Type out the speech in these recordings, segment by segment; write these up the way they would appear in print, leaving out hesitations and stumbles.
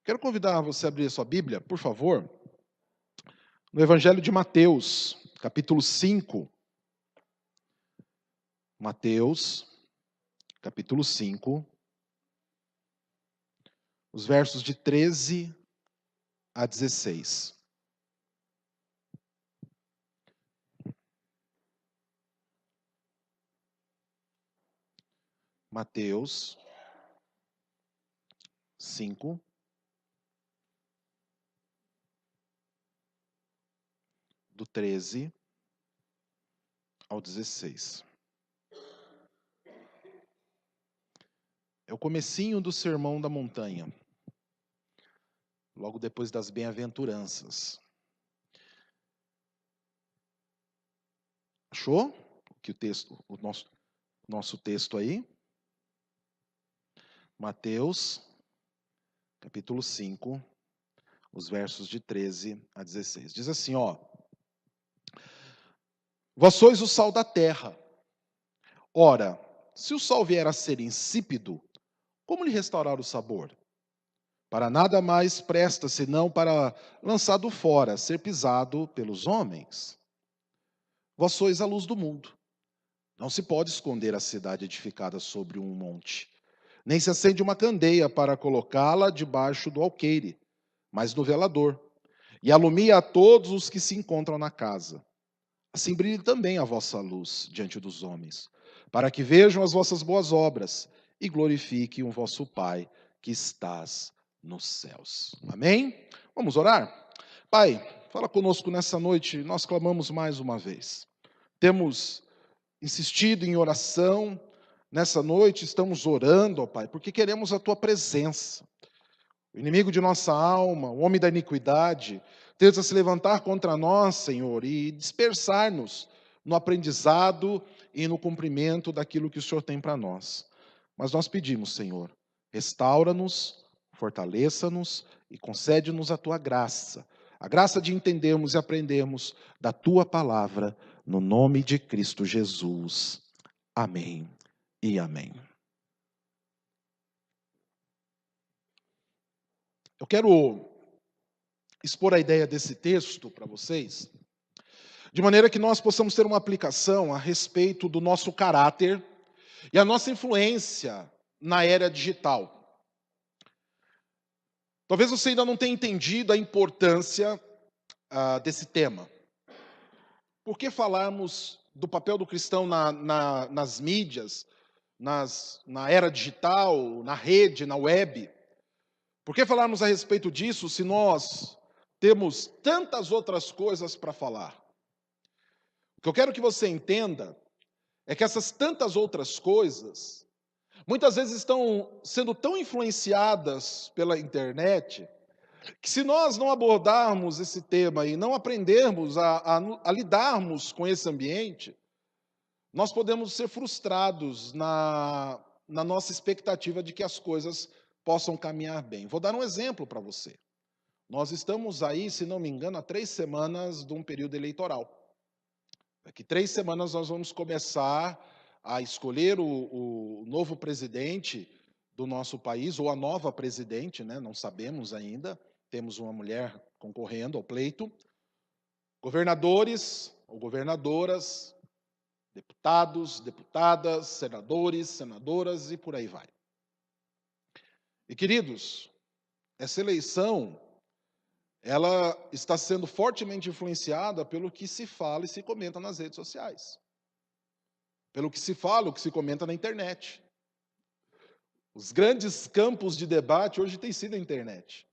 Quero convidar você a abrir a sua Bíblia, por favor, no Evangelho de Mateus, capítulo 5. Mateus, capítulo 5, os versos de 13 a 16. Mateus 5, do 13 ao 16. É o comecinho do Sermão da Montanha, logo depois das bem-aventuranças. Achou que o nosso texto aí? Mateus, capítulo 5, os versos de 13 a 16. Diz assim, ó: Vós sois o sal da terra. Ora, se o sal vier a ser insípido, como lhe restaurar o sabor? Para nada mais presta, senão para lançado fora, ser pisado pelos homens. Vós sois a luz do mundo. Não se pode esconder a cidade edificada sobre um monte, nem se acende uma candeia para colocá-la debaixo do alqueire, mas no velador, e alumia a todos os que se encontram na casa. Assim brilhe também a vossa luz diante dos homens, para que vejam as vossas boas obras e glorifiquem o vosso Pai que estás nos céus. Amém? Vamos orar? Pai, fala conosco nessa noite, nós clamamos mais uma vez. Temos insistido em oração, nessa noite estamos orando, ó Pai, porque queremos a Tua presença. O inimigo de nossa alma, o homem da iniquidade, tenta se levantar contra nós, Senhor, e dispersar-nos no aprendizado e no cumprimento daquilo que o Senhor tem para nós. Mas nós pedimos, Senhor, restaura-nos, fortaleça-nos e concede-nos a Tua graça, a graça de entendermos e aprendermos da Tua palavra, no nome de Cristo Jesus. Amém e amém. Eu quero expor a ideia desse texto para vocês, de maneira que nós possamos ter uma aplicação a respeito do nosso caráter e a nossa influência na era digital. Talvez você ainda não tenha entendido a importância desse tema. Por que falarmos do papel do cristão nas mídias, na era digital, na rede, na web? Por que falarmos a respeito disso se nós temos tantas outras coisas para falar? O que eu quero que você entenda é que essas tantas outras coisas, muitas vezes estão sendo tão influenciadas pela internet, que se nós não abordarmos esse tema e não aprendermos a lidarmos com esse ambiente, nós podemos ser frustrados na nossa expectativa de que as coisas possam caminhar bem. Vou dar um exemplo para você. Nós estamos aí, se não me engano, há 3 semanas de um período eleitoral. Daqui 3 semanas nós vamos começar a escolher o novo presidente do nosso país, ou a nova presidente, né? Não sabemos ainda. Temos uma mulher concorrendo ao pleito. Governadores ou governadoras, deputados, deputadas, senadores, senadoras e por aí vai. E queridos, essa eleição, ela está sendo fortemente influenciada pelo que se fala e se comenta nas redes sociais. Pelo que se fala, o que se comenta na internet. Os grandes campos de debate hoje têm sido a internet.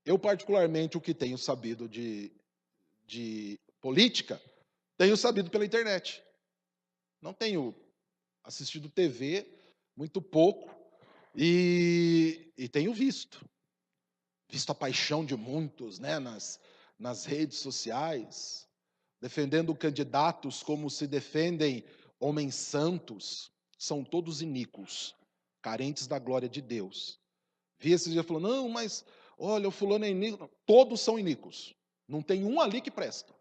Eu, particularmente, o que tenho sabido de política, tenho sabido pela internet. Não tenho assistido TV, muito pouco, e tenho visto a paixão de muitos, né, nas redes sociais, defendendo candidatos como se defendem homens santos. São todos iníquos, carentes da glória de Deus. Vi esse dia falando, não, mas olha, o fulano é iníquo. Todos são iníquos. Não tem um ali que presta.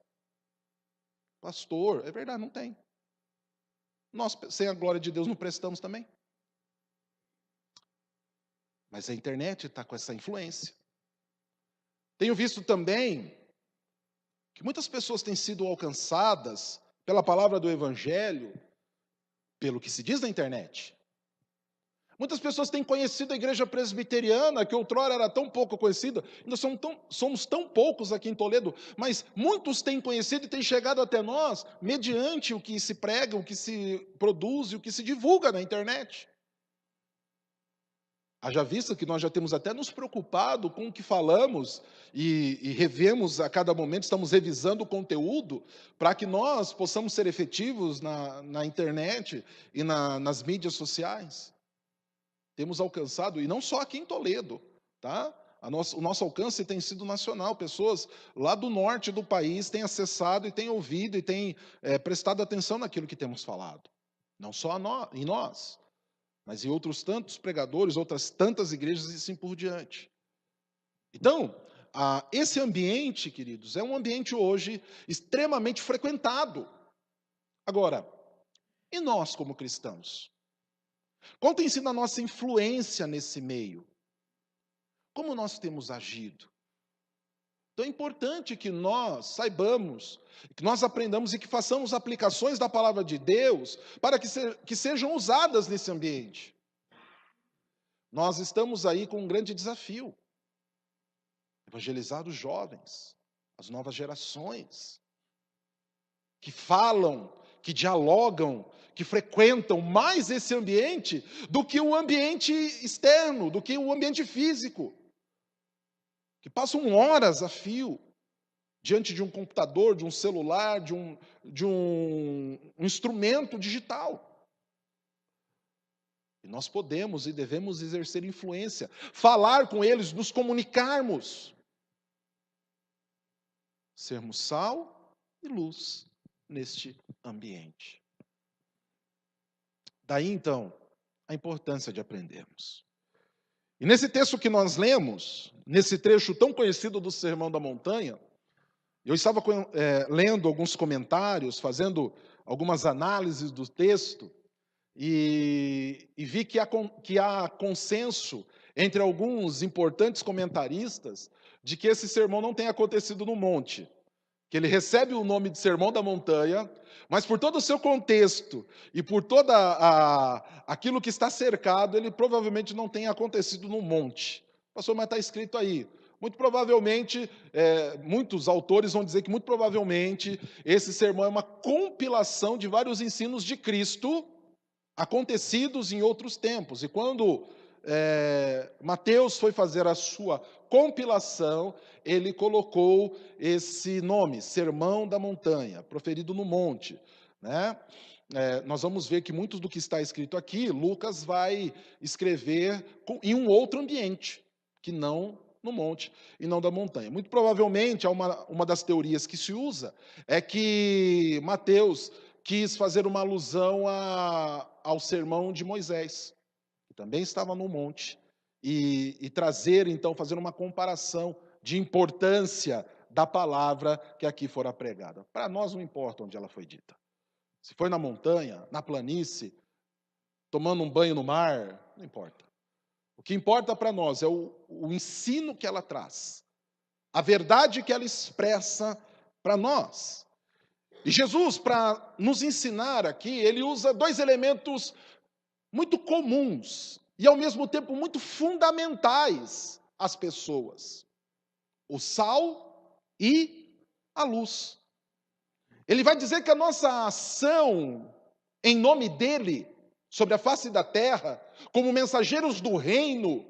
Pastor, é verdade, não tem. Nós, sem a glória de Deus, não prestamos também. Mas a internet está com essa influência. Tenho visto também que muitas pessoas têm sido alcançadas pela palavra do Evangelho, pelo que se diz na internet. Muitas pessoas têm conhecido a igreja presbiteriana, que outrora era tão pouco conhecida, ainda somos tão poucos aqui em Toledo, mas muitos têm conhecido e têm chegado até nós mediante o que se prega, o que se produz e o que se divulga na internet. Haja vista que nós já temos até nos preocupado com o que falamos e revemos a cada momento, estamos revisando o conteúdo para que nós possamos ser efetivos na internet e nas mídias sociais. Temos alcançado, e não só aqui em Toledo, tá? O nosso alcance tem sido nacional. Pessoas lá do norte do país têm acessado e têm ouvido e têm prestado atenção naquilo que temos falado. Não só em nós, mas em outros tantos pregadores, outras tantas igrejas e assim por diante. Então, esse ambiente, queridos, é um ambiente hoje extremamente frequentado. Agora, e nós como cristãos? Qual tem sido a nossa influência nesse meio? Como nós temos agido? Então é importante que nós saibamos, que nós aprendamos e que façamos aplicações da palavra de Deus para que sejam usadas nesse ambiente. Nós estamos aí com um grande desafio: evangelizar os jovens, as novas gerações, que falam, que dialogam, que frequentam mais esse ambiente do que o ambiente externo, do que o ambiente físico, que passam horas a fio diante de um computador, de um celular, de um instrumento digital. E nós podemos e devemos exercer influência, falar com eles, nos comunicarmos, sermos sal e luz neste ambiente. Daí, então, a importância de aprendermos. E nesse texto que nós lemos, nesse trecho tão conhecido do Sermão da Montanha, eu estava lendo alguns comentários, fazendo algumas análises do texto, e vi que há consenso entre alguns importantes comentaristas de que esse sermão não tem acontecido no monte, que ele recebe o nome de Sermão da Montanha, mas por todo o seu contexto e por aquilo que está cercado, ele provavelmente não tem acontecido no monte. Pastor, mas está escrito aí. Muito provavelmente, muitos autores vão dizer que muito provavelmente esse sermão é uma compilação de vários ensinos de Cristo acontecidos em outros tempos. E quando Mateus foi fazer a sua compilação, ele colocou esse nome, Sermão da Montanha, proferido no monte, né? Nós vamos ver que muito do que está escrito aqui, Lucas vai escrever em um outro ambiente, que não no monte e não da montanha. Muito provavelmente, uma das teorias que se usa é que Mateus quis fazer uma alusão ao sermão de Moisés, que também estava no monte, e trazer, então, fazer uma comparação de importância da palavra que aqui fora pregada. Para nós não importa onde ela foi dita. Se foi na montanha, na planície, tomando um banho no mar, não importa. O que importa para nós é o ensino que ela traz, a verdade que ela expressa para nós. E Jesus, para nos ensinar aqui, ele usa dois elementos muito comuns e, ao mesmo tempo, muito fundamentais às pessoas: o sal e a luz. Ele vai dizer que a nossa ação em nome dele, sobre a face da terra, como mensageiros do reino,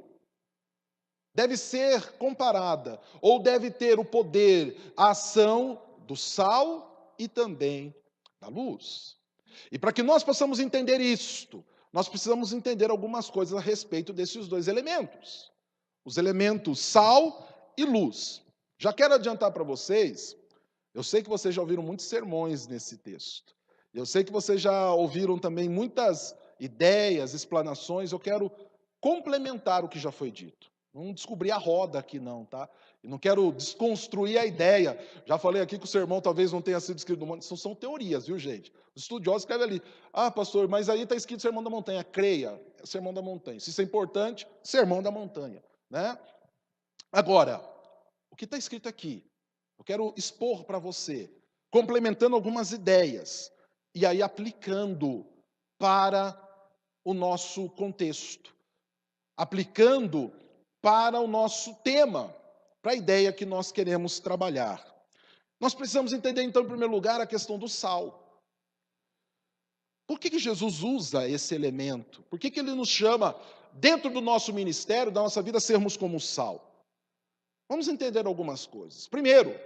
deve ser comparada, ou deve ter o poder, a ação do sal e também da luz. E para que nós possamos entender isto, nós precisamos entender algumas coisas a respeito desses dois elementos. Os elementos sal e luz. Já quero adiantar para vocês, eu sei que vocês já ouviram muitos sermões nesse texto. Eu sei que vocês já ouviram também muitas ideias, explanações. Eu quero complementar o que já foi dito. Não descobrir a roda aqui não, tá? Eu não quero desconstruir a ideia. Já falei aqui que o sermão talvez não tenha sido escrito no monte. Isso são teorias, viu, gente? Os estudiosos escrevem ali. Ah, pastor, mas aí está escrito Sermão da Montanha. Creia, é Sermão da Montanha. Se isso é importante, Sermão da Montanha, né? Agora, o que está escrito aqui, eu quero expor para você, complementando algumas ideias, e aí aplicando para o nosso contexto, aplicando para o nosso tema, para a ideia que nós queremos trabalhar. Nós precisamos entender, então, em primeiro lugar, a questão do sal. Por que Jesus usa esse elemento? Por que ele nos chama, dentro do nosso ministério, da nossa vida, sermos como sal? Vamos entender algumas coisas. Primeiro,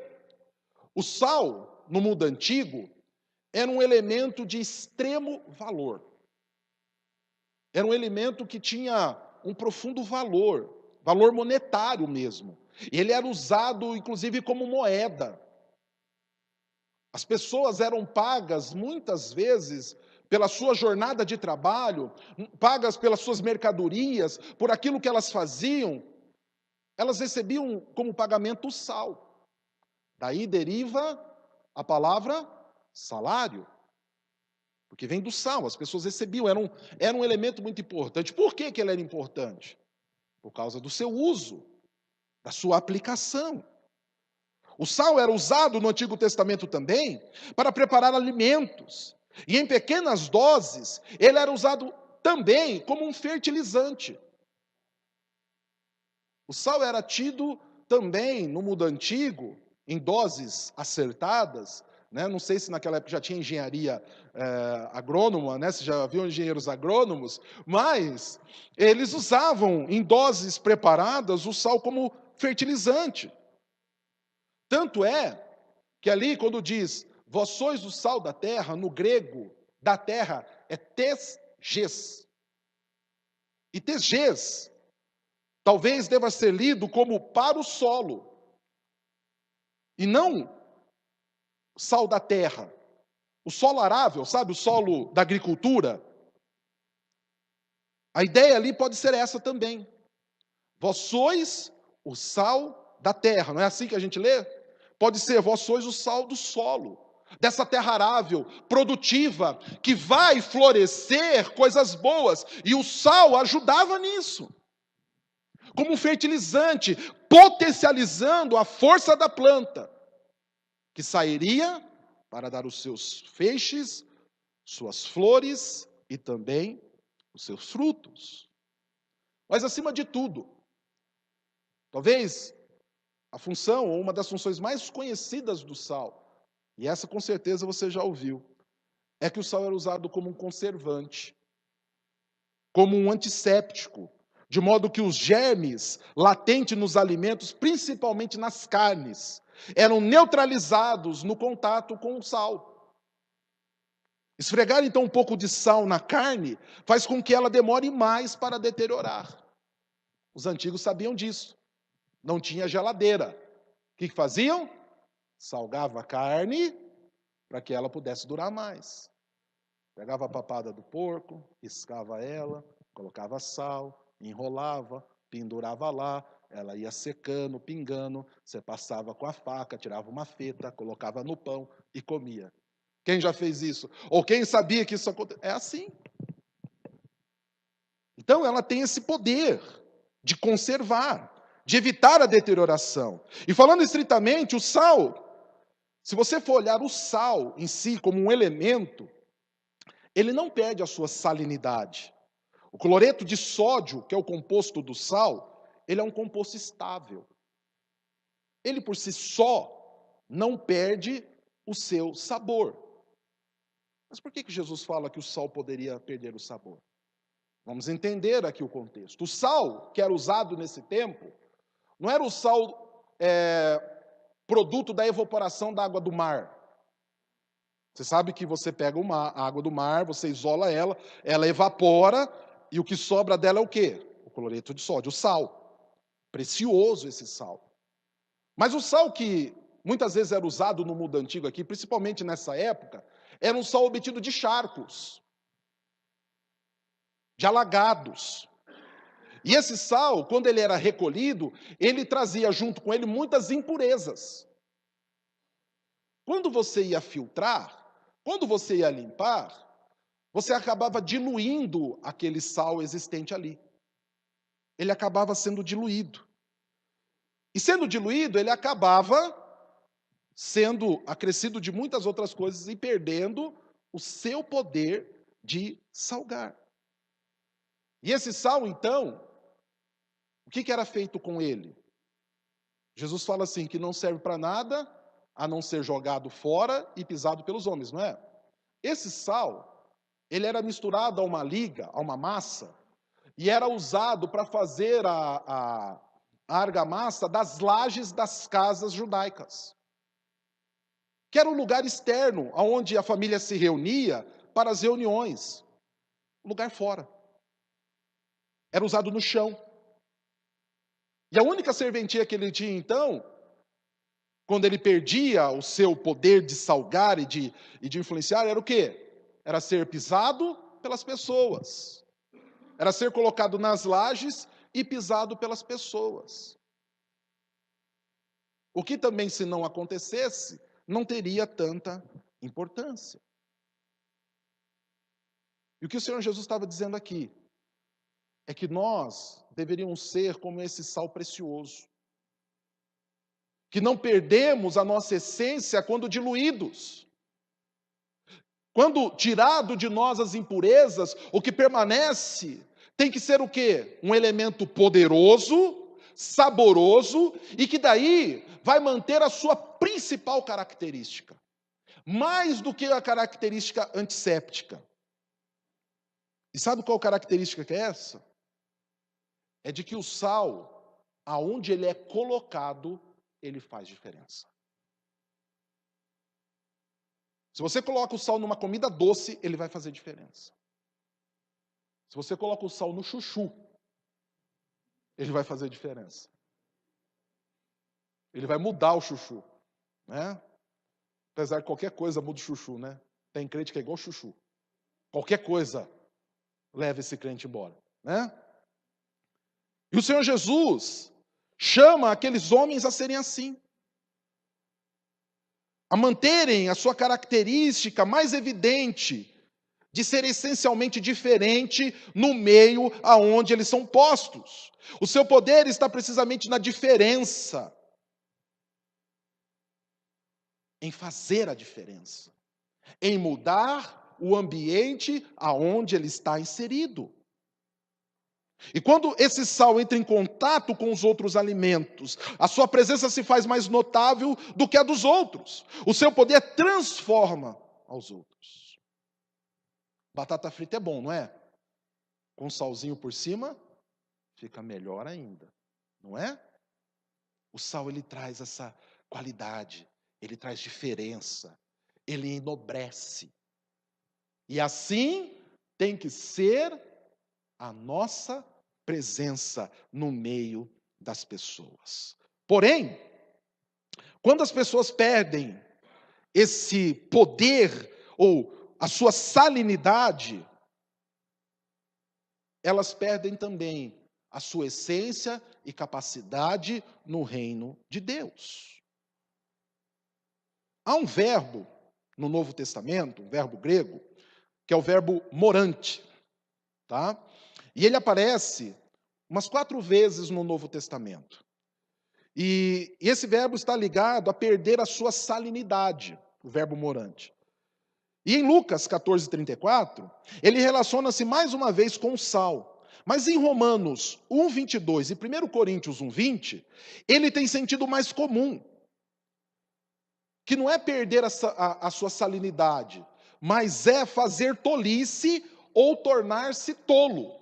o sal, no mundo antigo, era um elemento de extremo valor. Era um elemento que tinha um profundo valor, valor monetário mesmo. E ele era usado, inclusive, como moeda. As pessoas eram pagas, muitas vezes, pela sua jornada de trabalho, pagas pelas suas mercadorias, por aquilo que elas faziam, elas recebiam como pagamento o sal. Daí deriva a palavra salário, porque vem do sal, as pessoas recebiam, era um elemento muito importante. Por que ele era importante? Por causa do seu uso, da sua aplicação. O sal era usado no Antigo Testamento também para preparar alimentos. E em pequenas doses, ele era usado também como um fertilizante. O sal era tido também no mundo antigo, em doses acertadas, né? Não sei se naquela época já tinha engenharia agrônoma, né? Se já haviam engenheiros agrônomos, mas eles usavam em doses preparadas o sal como fertilizante. Tanto é que ali, quando diz, vós sois o sal da terra, no grego, da terra, é tesges. E tesges, talvez deva ser lido como para o solo, e não sal da terra. O solo arável, sabe, o solo da agricultura. A ideia ali pode ser essa também. Vós sois o sal da terra, não é assim que a gente lê? Pode ser, vós sois o sal do solo, dessa terra arável, produtiva, que vai florescer coisas boas. E o sal ajudava nisso, como um fertilizante, potencializando a força da planta, que sairia para dar os seus feixes, suas flores e também os seus frutos. Mas, acima de tudo, talvez a função, ou uma das funções mais conhecidas do sal, e essa com certeza você já ouviu, é que o sal era usado como um conservante, como um antisséptico, de modo que os germes latentes nos alimentos, principalmente nas carnes, eram neutralizados no contato com o sal. Esfregar então um pouco de sal na carne faz com que ela demore mais para deteriorar. Os antigos sabiam disso. Não tinha geladeira. O que faziam? Salgava a carne para que ela pudesse durar mais. Pegava a papada do porco, riscava ela, colocava sal, enrolava, pendurava lá, ela ia secando, pingando, você passava com a faca, tirava uma feta, colocava no pão e comia. Quem já fez isso? Ou quem sabia que isso acontecia? É assim. Então ela tem esse poder de conservar, de evitar a deterioração. E falando estritamente, o sal, se você for olhar o sal em si como um elemento, ele não perde a sua salinidade. O cloreto de sódio, que é o composto do sal, ele é um composto estável. Ele por si só não perde o seu sabor. Mas por que Jesus fala que o sal poderia perder o sabor? Vamos entender aqui o contexto. O sal que era usado nesse tempo, não era o sal produto da evaporação da água do mar. Você sabe que você pega a água do mar, você isola ela, ela evapora, e o que sobra dela é o quê? O cloreto de sódio, o sal. Precioso esse sal. Mas o sal que muitas vezes era usado no mundo antigo aqui, principalmente nessa época, era um sal obtido de charcos, de alagados. E esse sal, quando ele era recolhido, ele trazia junto com ele muitas impurezas. Quando você ia filtrar, quando você ia limpar, você acabava diluindo aquele sal existente ali. Ele acabava sendo diluído. E sendo diluído, ele acabava sendo acrescido de muitas outras coisas e perdendo o seu poder de salgar. E esse sal, então, o que era feito com ele? Jesus fala assim, que não serve para nada, a não ser jogado fora e pisado pelos homens, não é? Esse sal, ele era misturado a uma liga, a uma massa, e era usado para fazer a argamassa das lajes das casas judaicas, que era um lugar externo, onde a família se reunia para as reuniões, um lugar fora. Era usado no chão. E a única serventia que ele tinha, então, quando ele perdia o seu poder de salgar e de influenciar, era o quê? Era ser pisado pelas pessoas. Era ser colocado nas lajes e pisado pelas pessoas. O que também, se não acontecesse, não teria tanta importância. E o que o Senhor Jesus estava dizendo aqui é que nós deveríamos ser como esse sal precioso, que não perdemos a nossa essência quando diluídos. Quando tirado de nós as impurezas, o que permanece tem que ser o quê? Um elemento poderoso, saboroso, e que daí vai manter a sua principal característica. Mais do que a característica antisséptica. E sabe qual característica que é essa? É de que o sal, aonde ele é colocado, ele faz diferença. Se você coloca o sal numa comida doce, ele vai fazer diferença. Se você coloca o sal no chuchu, ele vai fazer diferença. Ele vai mudar o chuchu, né? Apesar de qualquer coisa muda o chuchu, né? Tem crente que é igual chuchu. Qualquer coisa leva esse crente embora, né? E o Senhor Jesus chama aqueles homens a serem assim, a manterem a sua característica mais evidente de ser essencialmente diferente no meio aonde eles são postos. O seu poder está precisamente na diferença, em fazer a diferença, em mudar o ambiente aonde ele está inserido. E quando esse sal entra em contato com os outros alimentos, a sua presença se faz mais notável do que a dos outros. O seu poder transforma aos outros. Batata frita é bom, não é? Com salzinho por cima, fica melhor ainda, não é? O sal, ele traz essa qualidade, ele traz diferença, ele enobrece. E assim tem que ser a nossa presença no meio das pessoas. Porém, quando as pessoas perdem esse poder ou a sua salinidade, elas perdem também a sua essência e capacidade no reino de Deus. Há um verbo no Novo Testamento, um verbo grego, que é o verbo morante, tá? E ele aparece umas 4 vezes no Novo Testamento. E esse verbo está ligado a perder a sua salinidade, o verbo morante. E em Lucas 14:34, ele relaciona-se mais uma vez com o sal. Mas em Romanos 1:22 e 1 Coríntios 1:20, ele tem sentido mais comum, que não é perder a sua salinidade, mas é fazer tolice ou tornar-se tolo.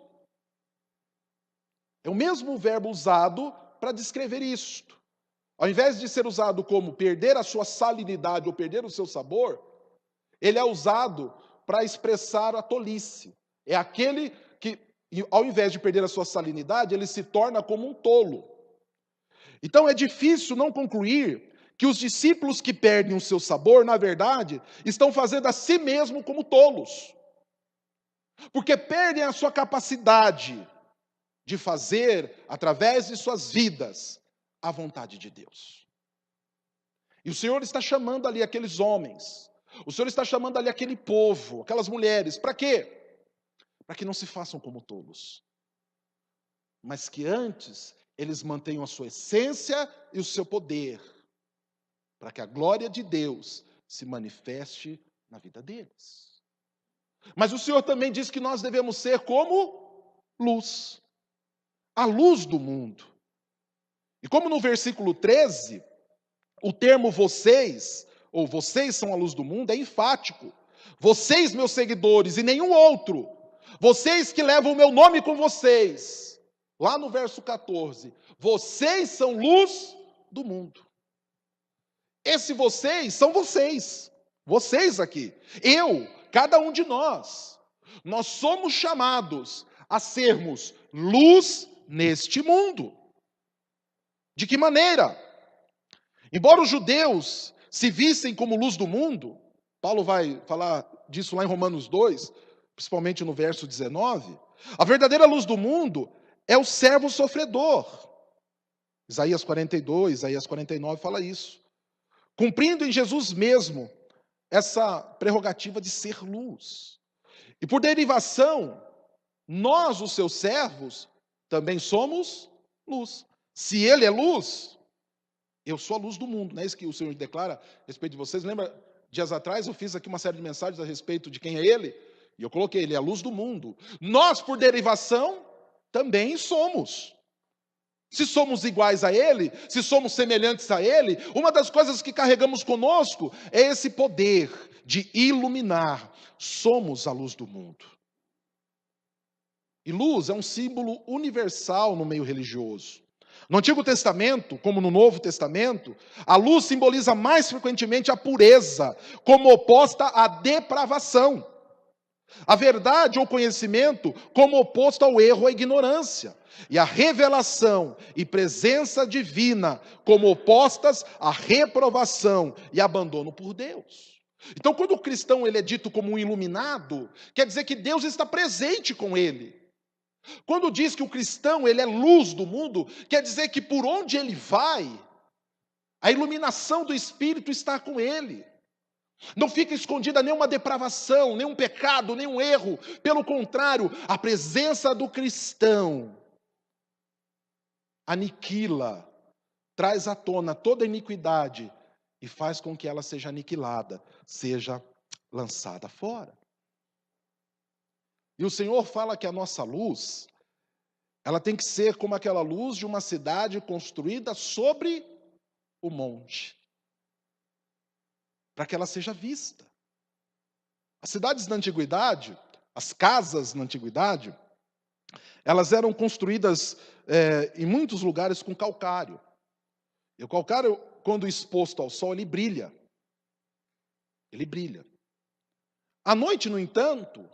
É o mesmo verbo usado para descrever isto. Ao invés de ser usado como perder a sua salinidade ou perder o seu sabor, ele é usado para expressar a tolice. É aquele que, ao invés de perder a sua salinidade, ele se torna como um tolo. Então é difícil não concluir que os discípulos que perdem o seu sabor, na verdade, estão fazendo a si mesmo como tolos. Porque perdem a sua capacidade de fazer, através de suas vidas, a vontade de Deus. E o Senhor está chamando ali aqueles homens, o Senhor está chamando ali aquele povo, aquelas mulheres, para quê? Para que não se façam como tolos, mas que antes eles mantenham a sua essência e o seu poder, para que a glória de Deus se manifeste na vida deles. Mas o Senhor também diz que nós devemos ser como luz, a luz do mundo. E como no versículo 13, o termo vocês, ou vocês são a luz do mundo, é enfático. Vocês, meus seguidores, e nenhum outro. Vocês que levam o meu nome com vocês. Lá no verso 14, vocês são luz do mundo. Esse vocês são vocês. Vocês aqui. Eu, cada um de nós. Nós somos chamados a sermos luz neste mundo. De que maneira? Embora os judeus se vissem como luz do mundo, Paulo vai falar disso lá em Romanos 2, principalmente no verso 19, a verdadeira luz do mundo é o servo sofredor. Isaías 42, Isaías 49 fala isso. Cumprindo em Jesus mesmo essa prerrogativa de ser luz. E por derivação, nós, os seus servos, também somos luz. Se ele é luz, eu sou a luz do mundo. Não é isso que o Senhor declara a respeito de vocês? Lembra, dias atrás eu fiz aqui uma série de mensagens a respeito de quem é ele? E eu coloquei, ele é a luz do mundo. Nós, por derivação, também somos. Se somos iguais a ele, se somos semelhantes a ele, uma das coisas que carregamos conosco é esse poder de iluminar. Somos a luz do mundo. E luz é um símbolo universal no meio religioso. No Antigo Testamento, como no Novo Testamento, a luz simboliza mais frequentemente a pureza, como oposta à depravação. A verdade ou conhecimento como oposto ao erro ou à ignorância. E a revelação e presença divina como opostas à reprovação e abandono por Deus. Então, quando o cristão ele é dito como um iluminado, quer dizer que Deus está presente com ele. Quando diz que o cristão ele é luz do mundo, quer dizer que por onde ele vai, a iluminação do Espírito está com ele. Não fica escondida nenhuma depravação, nenhum pecado, nenhum erro. Pelo contrário, a presença do cristão aniquila, traz à tona toda a iniquidade e faz com que ela seja aniquilada, seja lançada fora. E o Senhor fala que a nossa luz, ela tem que ser como aquela luz de uma cidade construída sobre o monte, para que ela seja vista. As cidades da antiguidade, as casas na antiguidade, elas eram construídas em muitos lugares com calcário. E o calcário, quando exposto ao sol, ele brilha. Ele brilha. À noite, no entanto,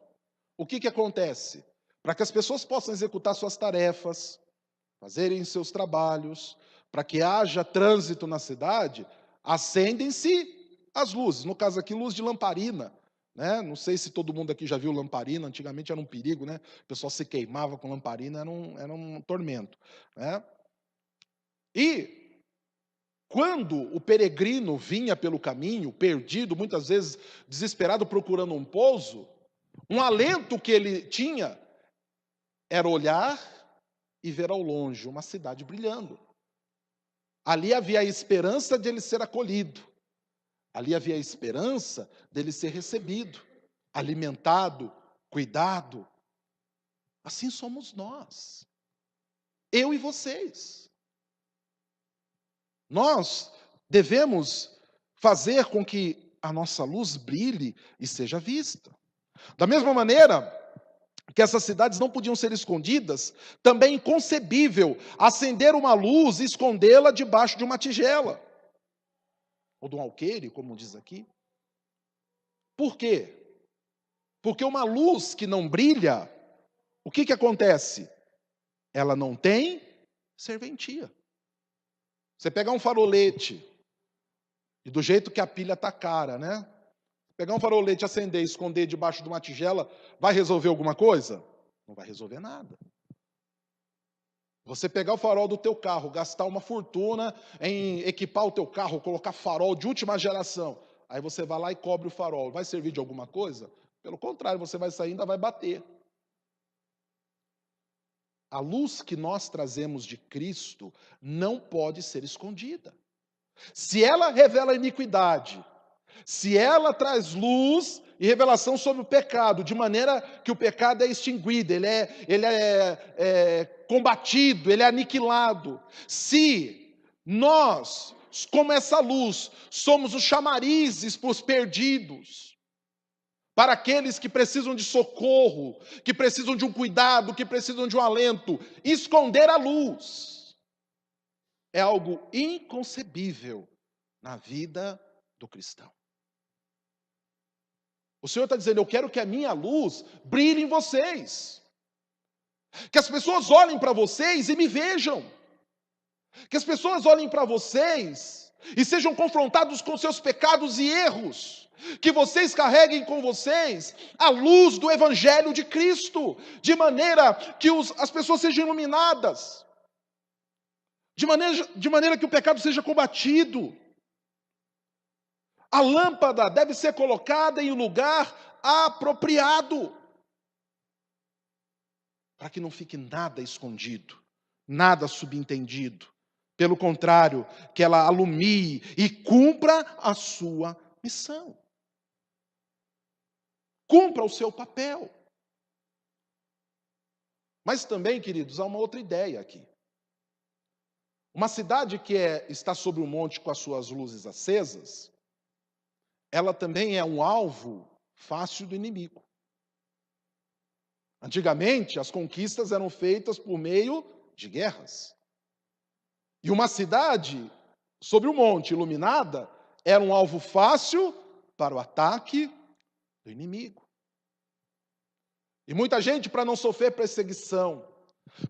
o que acontece? Para que as pessoas possam executar suas tarefas, fazerem seus trabalhos, para que haja trânsito na cidade, acendem-se as luzes. No caso aqui, luz de lamparina. Né? Não sei se todo mundo aqui já viu lamparina, antigamente era um perigo, né? O pessoal se queimava com lamparina, era um tormento. Né? E quando o peregrino vinha pelo caminho, perdido, muitas vezes desesperado, procurando um pouso, um alento que ele tinha era olhar e ver ao longe uma cidade brilhando. Ali havia a esperança de ele ser acolhido. Ali havia a esperança dele ser recebido, alimentado, cuidado. Assim somos nós. Eu e vocês. Nós devemos fazer com que a nossa luz brilhe e seja vista. Da mesma maneira que essas cidades não podiam ser escondidas, também é inconcebível acender uma luz e escondê-la debaixo de uma tigela. Ou de um alqueire, como diz aqui. Por quê? Porque uma luz que não brilha, o que acontece? Ela não tem serventia. Você pegar um farolete, e do jeito que a pilha está cara, né? Pegar um farolete, acender e esconder debaixo de uma tigela, vai resolver alguma coisa? Não vai resolver nada. Você pegar o farol do teu carro, gastar uma fortuna em equipar o teu carro, colocar farol de última geração, aí você vai lá e cobre o farol, vai servir de alguma coisa? Pelo contrário, você vai sair e ainda vai bater. A luz que nós trazemos de Cristo não pode ser escondida. Se ela revela a iniquidade, se ela traz luz e revelação sobre o pecado, de maneira que o pecado é extinguido, ele é combatido, ele é aniquilado. Se nós, como essa luz, somos os chamarizes para os perdidos, para aqueles que precisam de socorro, que precisam de um cuidado, que precisam de um alento, esconder a luz é algo inconcebível na vida do cristão. O Senhor está dizendo, eu quero que a minha luz brilhe em vocês. Que as pessoas olhem para vocês e me vejam. Que as pessoas olhem para vocês e sejam confrontados com seus pecados e erros. Que vocês carreguem com vocês a luz do Evangelho de Cristo, de maneira que as pessoas sejam iluminadas. De maneira que o pecado seja combatido. A lâmpada deve ser colocada em um lugar apropriado, para que não fique nada escondido, nada subentendido. Pelo contrário, que ela alumie e cumpra a sua missão. Cumpra o seu papel. Mas também, queridos, há uma outra ideia aqui. Uma cidade que está sobre um monte com as suas luzes acesas, ela também é um alvo fácil do inimigo. Antigamente, as conquistas eram feitas por meio de guerras. E uma cidade sobre um monte iluminada era um alvo fácil para o ataque do inimigo. E muita gente, para não sofrer perseguição,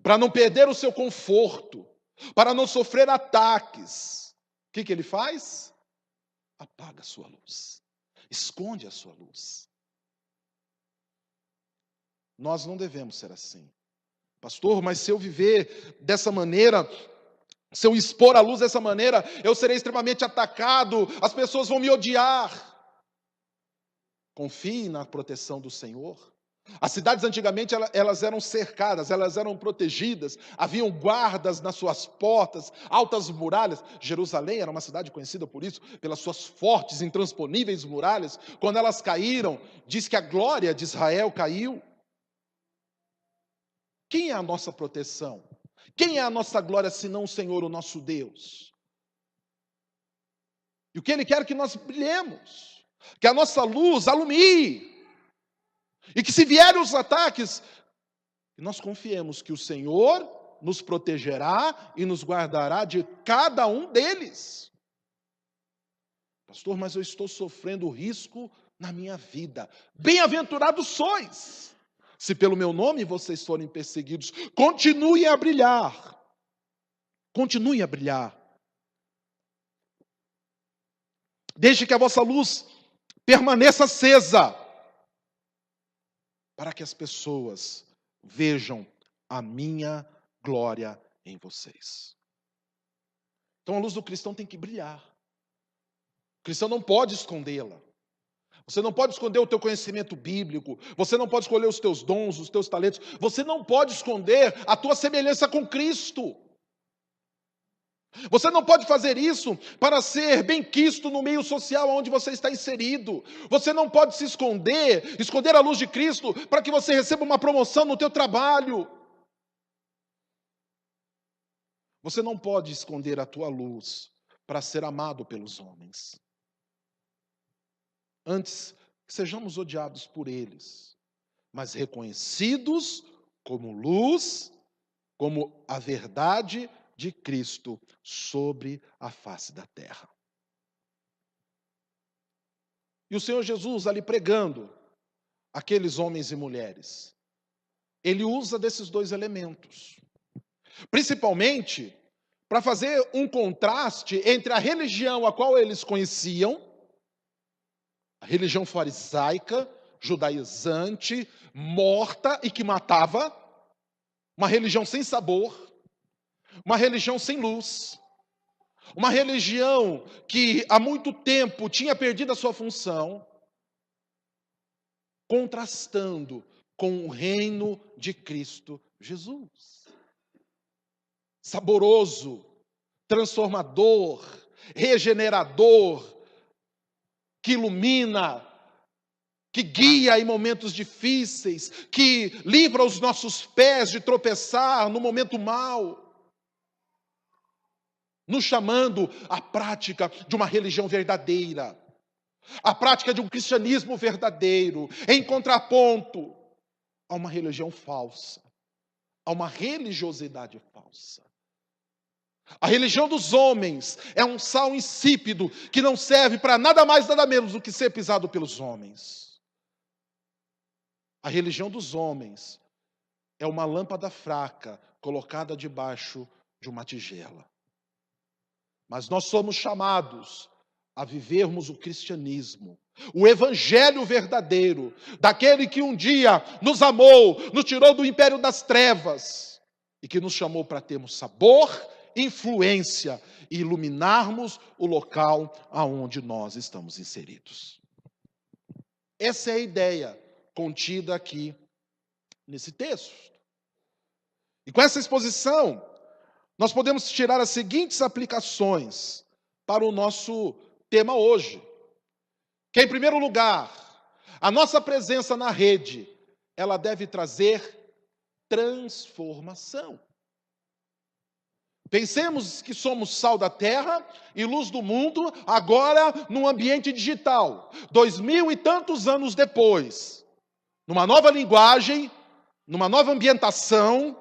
para não perder o seu conforto, para não sofrer ataques, o que ele faz? Apaga a sua luz, esconde a sua luz. Nós não devemos ser assim. Pastor, mas se eu viver dessa maneira, se eu expor a luz dessa maneira, eu serei extremamente atacado, as pessoas vão me odiar. Confie na proteção do Senhor. As cidades antigamente elas eram cercadas, elas eram protegidas, haviam guardas nas suas portas, altas muralhas. Jerusalém era uma cidade conhecida por isso, pelas suas fortes, intransponíveis muralhas. Quando elas caíram, diz que a glória de Israel caiu. Quem é a nossa proteção? Quem é a nossa glória, senão o Senhor, o nosso Deus? E o que Ele quer que nós brilhemos, que a nossa luz alumie, e que se vierem os ataques, nós confiemos que o Senhor nos protegerá e nos guardará de cada um deles. Pastor, mas eu estou sofrendo risco na minha vida. Bem-aventurados sois, se pelo meu nome vocês forem perseguidos. Continuem a brilhar. Continue a brilhar. Deixe que a vossa luz permaneça acesa, para que as pessoas vejam a minha glória em vocês. Então a luz do cristão tem que brilhar. O cristão não pode escondê-la. Você não pode esconder o teu conhecimento bíblico, você não pode esconder os teus dons, os teus talentos, você não pode esconder a tua semelhança com Cristo. Você não pode fazer isso para ser bem-quisto no meio social onde você está inserido. Você não pode se esconder a luz de Cristo para que você receba uma promoção no teu trabalho. Você não pode esconder a tua luz para ser amado pelos homens. Antes, sejamos odiados por eles, mas reconhecidos como luz, como a verdade de Cristo sobre a face da terra. E o Senhor Jesus ali pregando aqueles homens e mulheres, ele usa desses dois elementos, principalmente para fazer um contraste entre a religião a qual eles conheciam, a religião farisaica, judaizante, morta e que matava, uma religião sem sabor, uma religião sem luz, uma religião que há muito tempo tinha perdido a sua função, contrastando com o reino de Cristo Jesus. saboroso, transformador, regenerador, que ilumina, que guia em momentos difíceis, que livra os nossos pés de tropeçar no momento mau, nos chamando à prática de uma religião verdadeira, à prática de um cristianismo verdadeiro, em contraponto a uma religião falsa, a uma religiosidade falsa. A religião dos homens é um sal insípido que não serve para nada mais, nada menos do que ser pisado pelos homens. A religião dos homens é uma lâmpada fraca colocada debaixo de uma tigela. Mas nós somos chamados a vivermos o cristianismo, o evangelho verdadeiro, daquele que um dia nos amou, nos tirou do império das trevas e que nos chamou para termos sabor, influência e iluminarmos o local aonde nós estamos inseridos. Essa é a ideia contida aqui nesse texto. E com essa exposição, nós podemos tirar as seguintes aplicações para o nosso tema hoje. Que, em primeiro lugar, a nossa presença na rede, ela deve trazer transformação. Pensemos que somos sal da terra e luz do mundo, agora num ambiente digital, 2000 e tantos anos depois, numa nova linguagem, numa nova ambientação,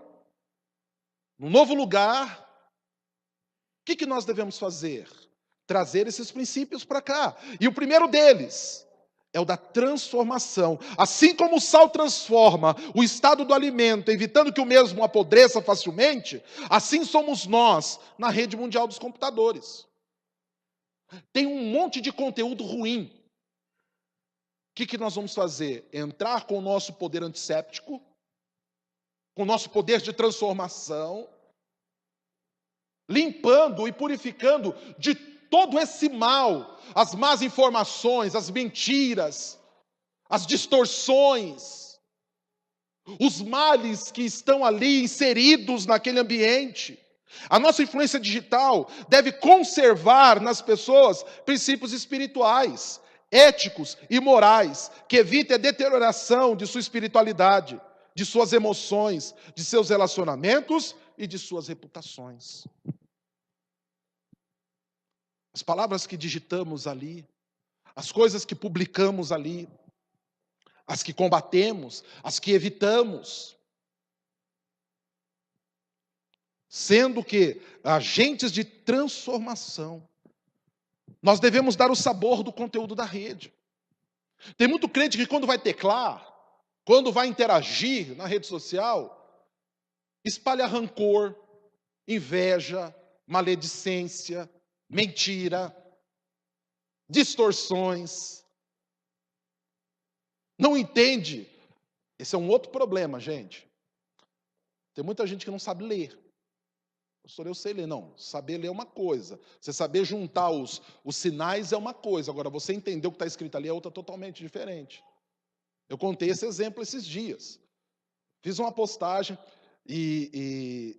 num novo lugar. O que nós devemos fazer? Trazer esses princípios para cá. E o primeiro deles é o da transformação. Assim como o sal transforma o estado do alimento, evitando que o mesmo apodreça facilmente, assim somos nós na rede mundial dos computadores. Tem um monte de conteúdo ruim. O que nós vamos fazer? Entrar com o nosso poder antisséptico, com o nosso poder de transformação, limpando e purificando de todo esse mal, as más informações, as mentiras, as distorções, os males que estão ali inseridos naquele ambiente. A nossa influência digital deve conservar nas pessoas princípios espirituais, éticos e morais, que evitem a deterioração de sua espiritualidade, de suas emoções, de seus relacionamentos e de suas reputações. As palavras que digitamos ali, as coisas que publicamos ali, as que combatemos, as que evitamos, sendo que agentes de transformação, nós devemos dar o sabor do conteúdo da rede. Tem muito crente que quando vai teclar, quando vai interagir na rede social, espalha rancor, inveja, maledicência, mentira, distorções. Não entende. Esse é um outro problema, gente. Tem muita gente que não sabe ler. Pastor, eu sei ler. Não, saber ler é uma coisa. Você saber juntar os sinais é uma coisa. Agora, você entender o que está escrito ali é outra totalmente diferente. Eu contei esse exemplo esses dias. Fiz uma postagem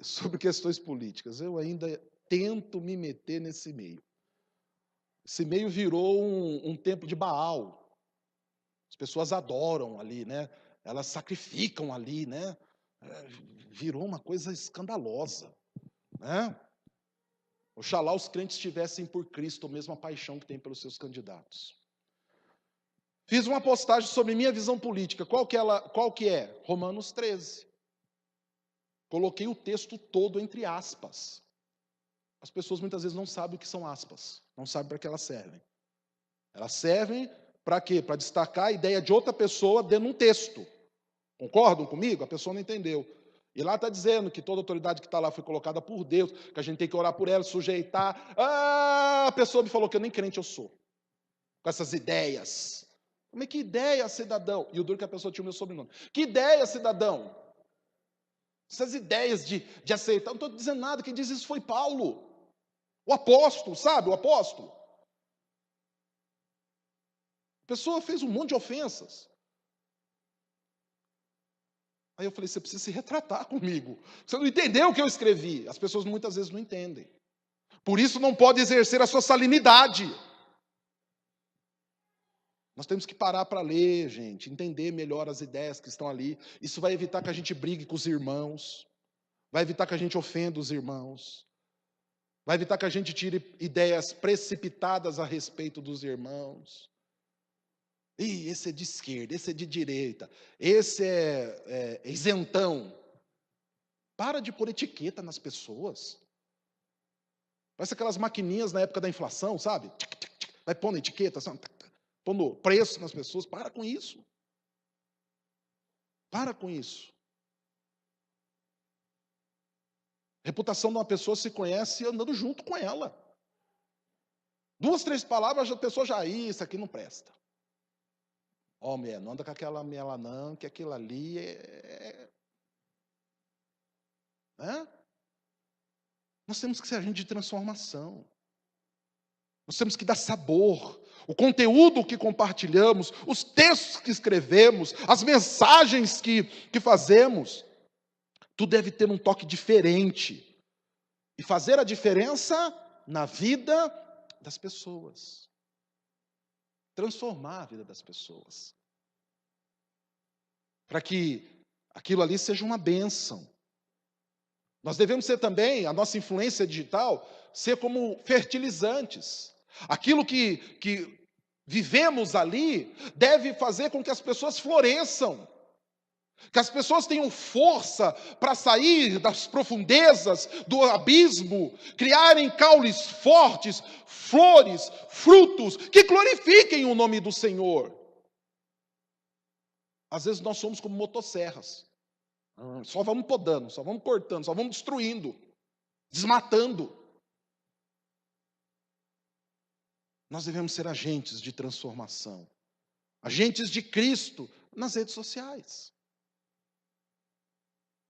sobre questões políticas. Eu ainda tento me meter nesse meio. Esse meio virou um templo de Baal. As pessoas adoram ali, né? Elas sacrificam ali, né? Virou uma coisa escandalosa, né? Oxalá os crentes tivessem por Cristo a mesma paixão que tem pelos seus candidatos. Fiz uma postagem sobre minha visão política. Qual que é? Romanos 13. Coloquei o texto todo entre aspas. As pessoas muitas vezes não sabem o que são aspas. Não sabem para que elas servem. Elas servem para quê? Para destacar a ideia de outra pessoa dentro de um texto. Concordam comigo? A pessoa não entendeu. E lá está dizendo que toda autoridade que está lá foi colocada por Deus, que a gente tem que orar por ela, sujeitar. A pessoa me falou que eu nem crente eu sou. Com essas ideias. Mas que ideia, cidadão? E o duro que a pessoa tinha o meu sobrenome. Que ideia, cidadão? Essas ideias de aceitar. Não estou dizendo nada, quem diz isso foi Paulo. O apóstolo, sabe? O apóstolo. A pessoa fez um monte de ofensas. Aí eu falei, você precisa se retratar comigo. Você não entendeu o que eu escrevi. As pessoas muitas vezes não entendem. Por isso não pode exercer a sua salinidade. Nós temos que parar para ler, gente, entender melhor as ideias que estão ali. Isso vai evitar que a gente brigue com os irmãos. Vai evitar que a gente ofenda os irmãos. Vai evitar que a gente tire ideias precipitadas a respeito dos irmãos. Esse é de esquerda, esse é de direita, esse é isentão. Para de pôr etiqueta nas pessoas. Parece aquelas maquininhas na época da inflação, sabe? Vai pondo etiqueta, sabe? Pondo preço nas pessoas. Para com isso. Para com isso. A reputação de uma pessoa se conhece andando junto com ela. 2, 3 palavras, a pessoa já, isso aqui não presta. Ó, mulher, não anda com aquela mela não, que aquilo ali Nós temos que ser agente de transformação. Nós temos que dar sabor. O conteúdo que compartilhamos, os textos que escrevemos, as mensagens que fazemos, tudo deve ter um toque diferente. E fazer a diferença na vida das pessoas. Transformar a vida das pessoas. Para que aquilo ali seja uma bênção. Nós devemos ser também, a nossa influência digital, ser como fertilizantes. Aquilo que vivemos ali deve fazer com que as pessoas floresçam. Que as pessoas tenham força para sair das profundezas do abismo, criarem caules fortes, flores, frutos, que glorifiquem o nome do Senhor. Às vezes nós somos como motosserras. Só vamos podando, só vamos cortando, só vamos destruindo, desmatando. Nós devemos ser agentes de transformação, agentes de Cristo nas redes sociais,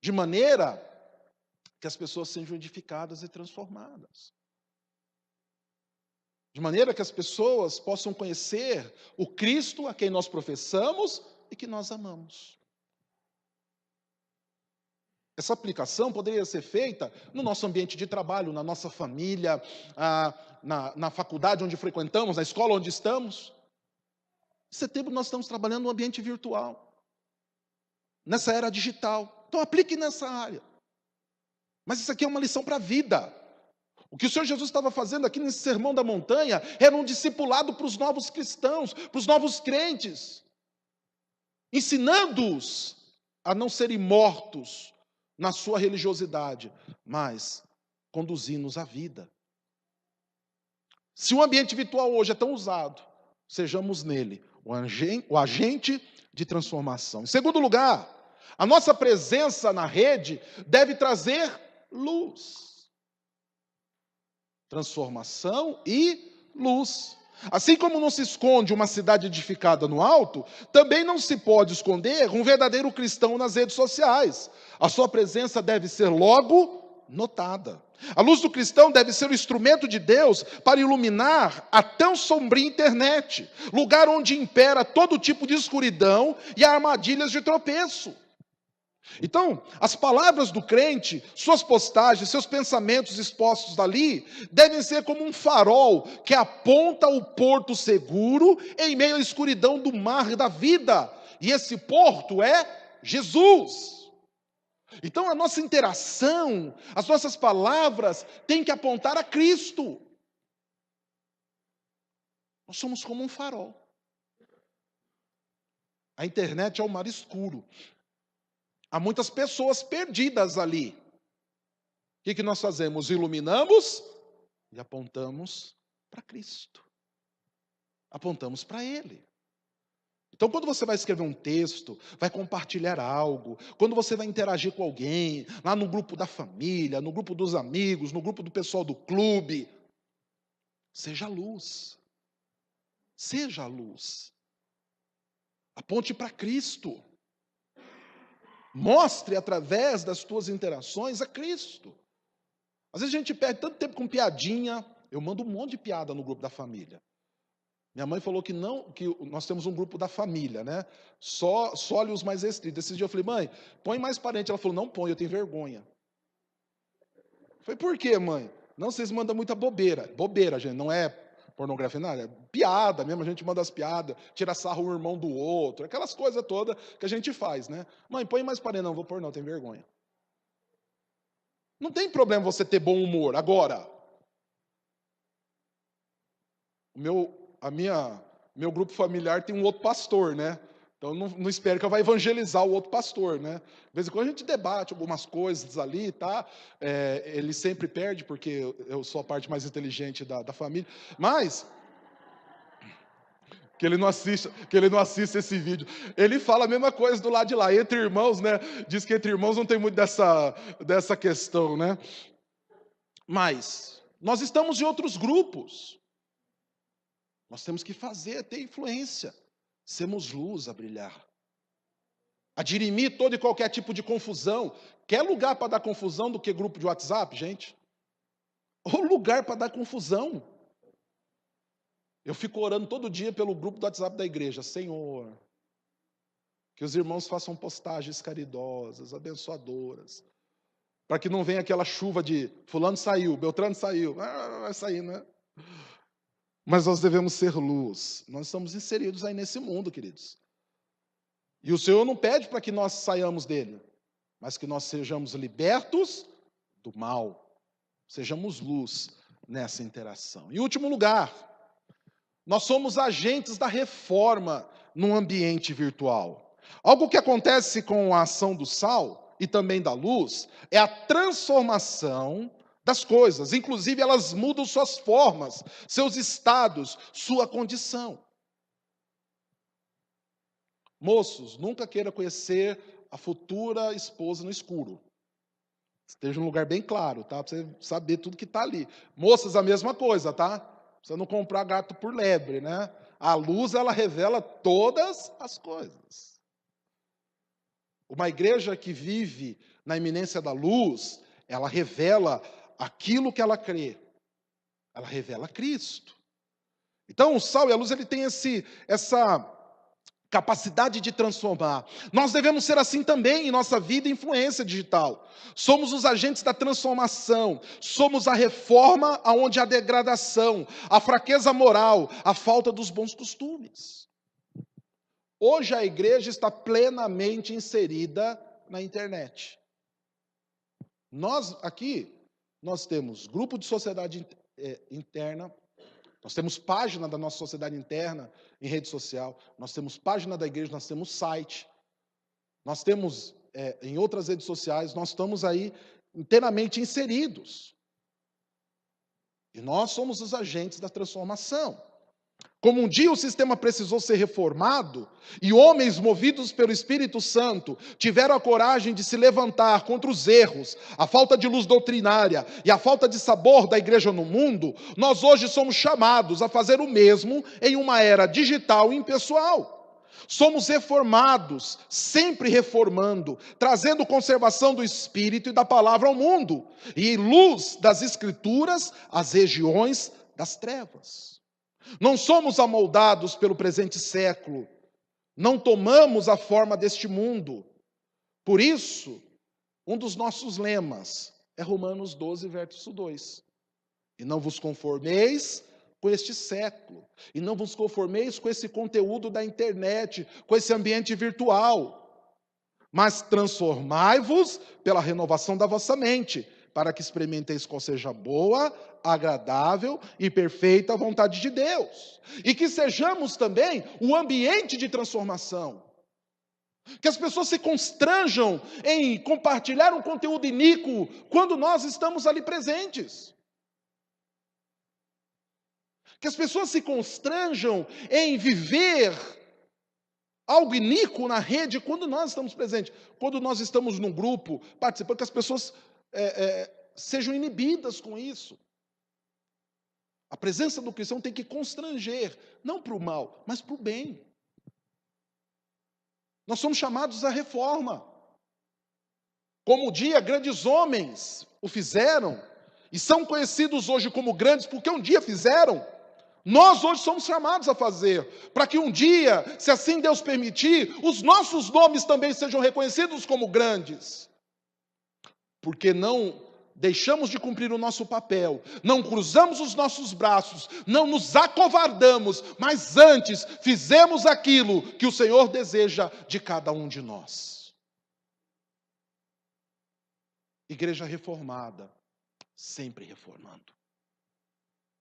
de maneira que as pessoas sejam edificadas e transformadas, de maneira que as pessoas possam conhecer o Cristo a quem nós professamos e que nós amamos. Essa aplicação poderia ser feita no nosso ambiente de trabalho, na nossa família, na faculdade onde frequentamos, na escola onde estamos. Em setembro nós estamos trabalhando no ambiente virtual, nessa era digital. Então aplique nessa área. Mas isso aqui é uma lição para a vida. O que o Senhor Jesus estava fazendo aqui nesse Sermão da Montanha era um discipulado para os novos cristãos, para os novos crentes, ensinando-os a não serem mortos na sua religiosidade, mas conduzindo-nos à vida. Se o ambiente virtual hoje é tão usado, sejamos nele o agente de transformação. Em segundo lugar, a nossa presença na rede deve trazer luz. Transformação e luz. Assim como não se esconde uma cidade edificada no alto, também não se pode esconder um verdadeiro cristão nas redes sociais. A sua presença deve ser logo notada. A luz do cristão deve ser o instrumento de Deus para iluminar a tão sombria internet, lugar onde impera todo tipo de escuridão e armadilhas de tropeço. Então, as palavras do crente, suas postagens, seus pensamentos expostos ali, devem ser como um farol que aponta o porto seguro em meio à escuridão do mar da vida. E esse porto é Jesus. Então, a nossa interação, as nossas palavras têm que apontar a Cristo. Nós somos como um farol. A internet é um mar escuro. Há muitas pessoas perdidas ali. O que nós fazemos? Iluminamos e apontamos para Cristo. Apontamos para Ele. Então, quando você vai escrever um texto, vai compartilhar algo, quando você vai interagir com alguém, lá no grupo da família, no grupo dos amigos, no grupo do pessoal do clube, seja a luz. Seja a luz. Aponte para Cristo. Mostre através das tuas interações a Cristo. Às vezes a gente perde tanto tempo com piadinha. Eu mando um monte de piada no grupo da família. Minha mãe falou que não, que nós temos um grupo da família, né? Só ali os mais restritos. Esse dia eu falei, mãe, põe mais parente. Ela falou, não põe, eu tenho vergonha. Eu falei, por quê, mãe? Não, vocês mandam muita bobeira. Bobeira, gente, não é pornografia, nada. É piada mesmo, a gente manda as piadas, tira sarro um irmão do outro, aquelas coisas todas que a gente faz, né? Mãe, põe mais parente. Não, vou pôr não, tenho vergonha. Não tem problema você ter bom humor. Agora, meu grupo familiar tem um outro pastor, né? Então não espere que eu vá evangelizar o outro pastor, né? De vez em quando a gente debate algumas coisas ali, tá? Ele sempre perde, porque eu sou a parte mais inteligente da família. Mas que ele não assista esse vídeo. Ele fala a mesma coisa do lado de lá. Entre irmãos, né? Diz que entre irmãos não tem muito dessa questão, né? Mas nós estamos em outros grupos. Nós temos que ter influência. Sermos luz a brilhar. A dirimir todo e qualquer tipo de confusão. Quer lugar para dar confusão do que grupo de WhatsApp, gente? Ou lugar para dar confusão. Eu fico orando todo dia pelo grupo do WhatsApp da igreja. Senhor, que os irmãos façam postagens caridosas, abençoadoras. Para que não venha aquela chuva de fulano saiu, Beltrano saiu. Vai sair, né? Mas nós devemos ser luz. Nós estamos inseridos aí nesse mundo, queridos. E o Senhor não pede para que nós saiamos dele, mas que nós sejamos libertos do mal. Sejamos luz nessa interação. Em último lugar, nós somos agentes da reforma num ambiente virtual. Algo que acontece com a ação do sal e também da luz é a transformação das coisas. Inclusive, elas mudam suas formas, seus estados, sua condição. Moços, nunca queira conhecer a futura esposa no escuro. Esteja num lugar bem claro, tá? Para você saber tudo que está ali. Moças, a mesma coisa, tá? Você não comprar gato por lebre, né? A luz, ela revela todas as coisas. Uma igreja que vive na iminência da luz, ela revela aquilo que ela crê. Ela revela Cristo. Então, o sal e a luz, ele tem essa capacidade de transformar. Nós devemos ser assim também em nossa vida e influência digital. Somos os agentes da transformação, somos a reforma aonde há degradação, a fraqueza moral, a falta dos bons costumes. Hoje a igreja está plenamente inserida na internet. Nós temos grupo de sociedade interna, nós temos página da nossa sociedade interna em rede social, nós temos página da igreja, nós temos site, nós temos em outras redes sociais, nós estamos aí inteiramente inseridos. E nós somos os agentes da transformação. Como um dia o sistema precisou ser reformado, e homens movidos pelo Espírito Santo tiveram a coragem de se levantar contra os erros, a falta de luz doutrinária e a falta de sabor da igreja no mundo, nós hoje somos chamados a fazer o mesmo em uma era digital e impessoal. Somos reformados, sempre reformando, trazendo conservação do Espírito e da palavra ao mundo, e luz das Escrituras às regiões das trevas. Não somos amoldados pelo presente século, não tomamos a forma deste mundo. Por isso, um dos nossos lemas é Romanos 12, verso 2. E não vos conformeis com este século, e não vos conformeis com esse conteúdo da internet, com esse ambiente virtual, mas transformai-vos pela renovação da vossa mente, para que experimenteis qual seja a boa, agradável e perfeita vontade de Deus. E que sejamos também o ambiente de transformação. Que as pessoas se constranjam em compartilhar um conteúdo iníquo quando nós estamos ali presentes. Que as pessoas se constranjam em viver algo iníquo na rede quando nós estamos presentes. Quando nós estamos num grupo, participando, que as pessoas sejam inibidas com isso. A presença do cristão tem que constranger, não para o mal, mas para o bem. Nós somos chamados à reforma. Como um dia grandes homens o fizeram, e são conhecidos hoje como grandes porque um dia fizeram. Nós hoje somos chamados a fazer, para que um dia, se assim Deus permitir, os nossos nomes também sejam reconhecidos como grandes. Porque não deixamos de cumprir o nosso papel, não cruzamos os nossos braços, não nos acovardamos, mas antes fizemos aquilo que o Senhor deseja de cada um de nós. Igreja reformada, sempre reformando.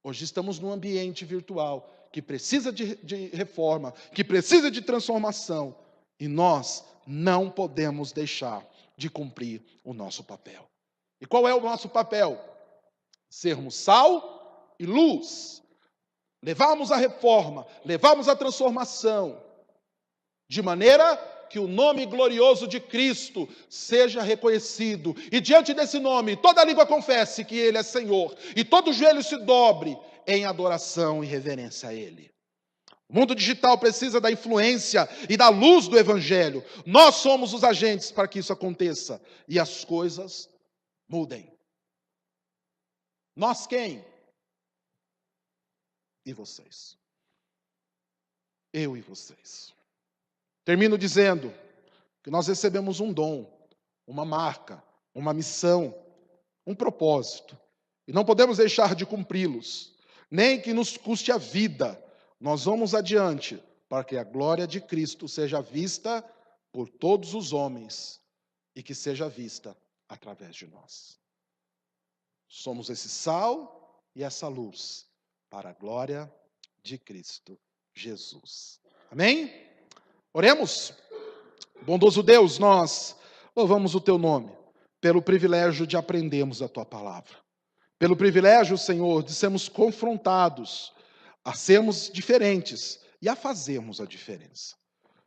Hoje estamos num ambiente virtual que precisa de reforma, que precisa de transformação, e nós não podemos deixar de cumprir o nosso papel. E qual é o nosso papel? Sermos sal e luz. Levarmos a reforma, levarmos a transformação, de maneira que o nome glorioso de Cristo seja reconhecido, e diante desse nome, toda língua confesse que Ele é Senhor, e todo joelho se dobre em adoração e reverência a Ele. O mundo digital precisa da influência e da luz do Evangelho. Nós somos os agentes para que isso aconteça, e as coisas mudem. Nós quem? E vocês. Eu e vocês. Termino dizendo que nós recebemos um dom, uma marca, uma missão, um propósito, e não podemos deixar de cumpri-los, nem que nos custe a vida. Nós vamos adiante para que a glória de Cristo seja vista por todos os homens e que seja vista através de nós. Somos esse sal e essa luz para a glória de Cristo Jesus. Amém? Oremos. Bondoso Deus, nós louvamos o Teu nome pelo privilégio de aprendermos a Tua palavra. Pelo privilégio, Senhor, de sermos confrontados a sermos diferentes e a fazermos a diferença.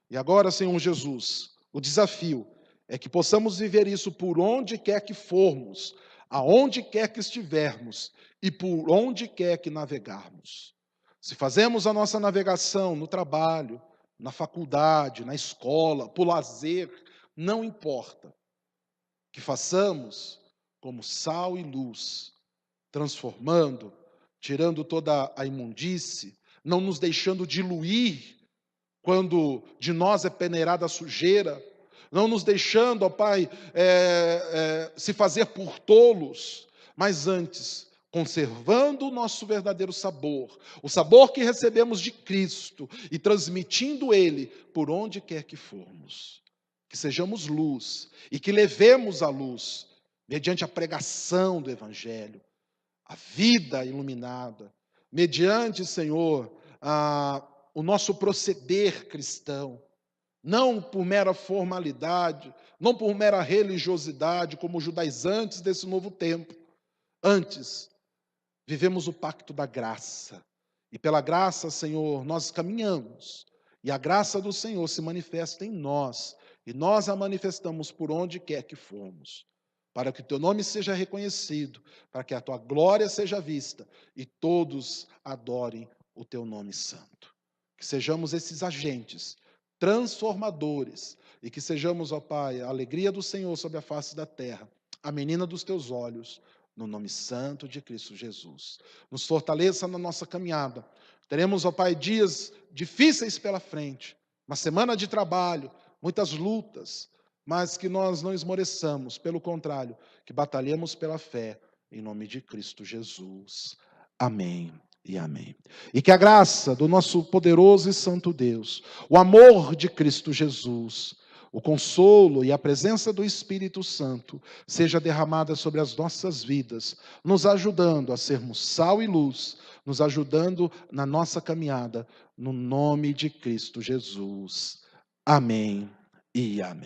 E agora, Senhor Jesus, o desafio é que possamos viver isso por onde quer que formos, aonde quer que estivermos e por onde quer que navegarmos. Se fazemos a nossa navegação no trabalho, na faculdade, na escola, por lazer, não importa. Que façamos como sal e luz, transformando, tirando toda a imundície, não nos deixando diluir quando de nós é peneirada a sujeira, não nos deixando, ó Pai, se fazer por tolos, mas antes conservando o nosso verdadeiro sabor, o sabor que recebemos de Cristo e transmitindo Ele por onde quer que formos. Que sejamos luz e que levemos a luz, mediante a pregação do Evangelho, a vida iluminada, mediante, Senhor, o nosso proceder cristão, não por mera formalidade, não por mera religiosidade, como os judaizantes desse novo tempo. Antes, vivemos o pacto da graça. E pela graça, Senhor, nós caminhamos. E a graça do Senhor se manifesta em nós. E nós a manifestamos por onde quer que formos. Para que o Teu nome seja reconhecido. Para que a Tua glória seja vista. E todos adorem o Teu nome santo. Que sejamos esses agentes transformadores. E que sejamos, ó Pai, a alegria do Senhor sobre a face da terra. A menina dos Teus olhos. No nome santo de Cristo Jesus. Nos fortaleça na nossa caminhada. Teremos, ó Pai, dias difíceis pela frente. Uma semana de trabalho, muitas lutas. Mas que nós não esmoreçamos. Pelo contrário, que batalhemos pela fé. Em nome de Cristo Jesus. Amém e amém. E que a graça do nosso poderoso e santo Deus, o amor de Cristo Jesus, o consolo e a presença do Espírito Santo seja derramada sobre as nossas vidas, nos ajudando a sermos sal e luz, nos ajudando na nossa caminhada, no nome de Cristo Jesus. Amém e amém.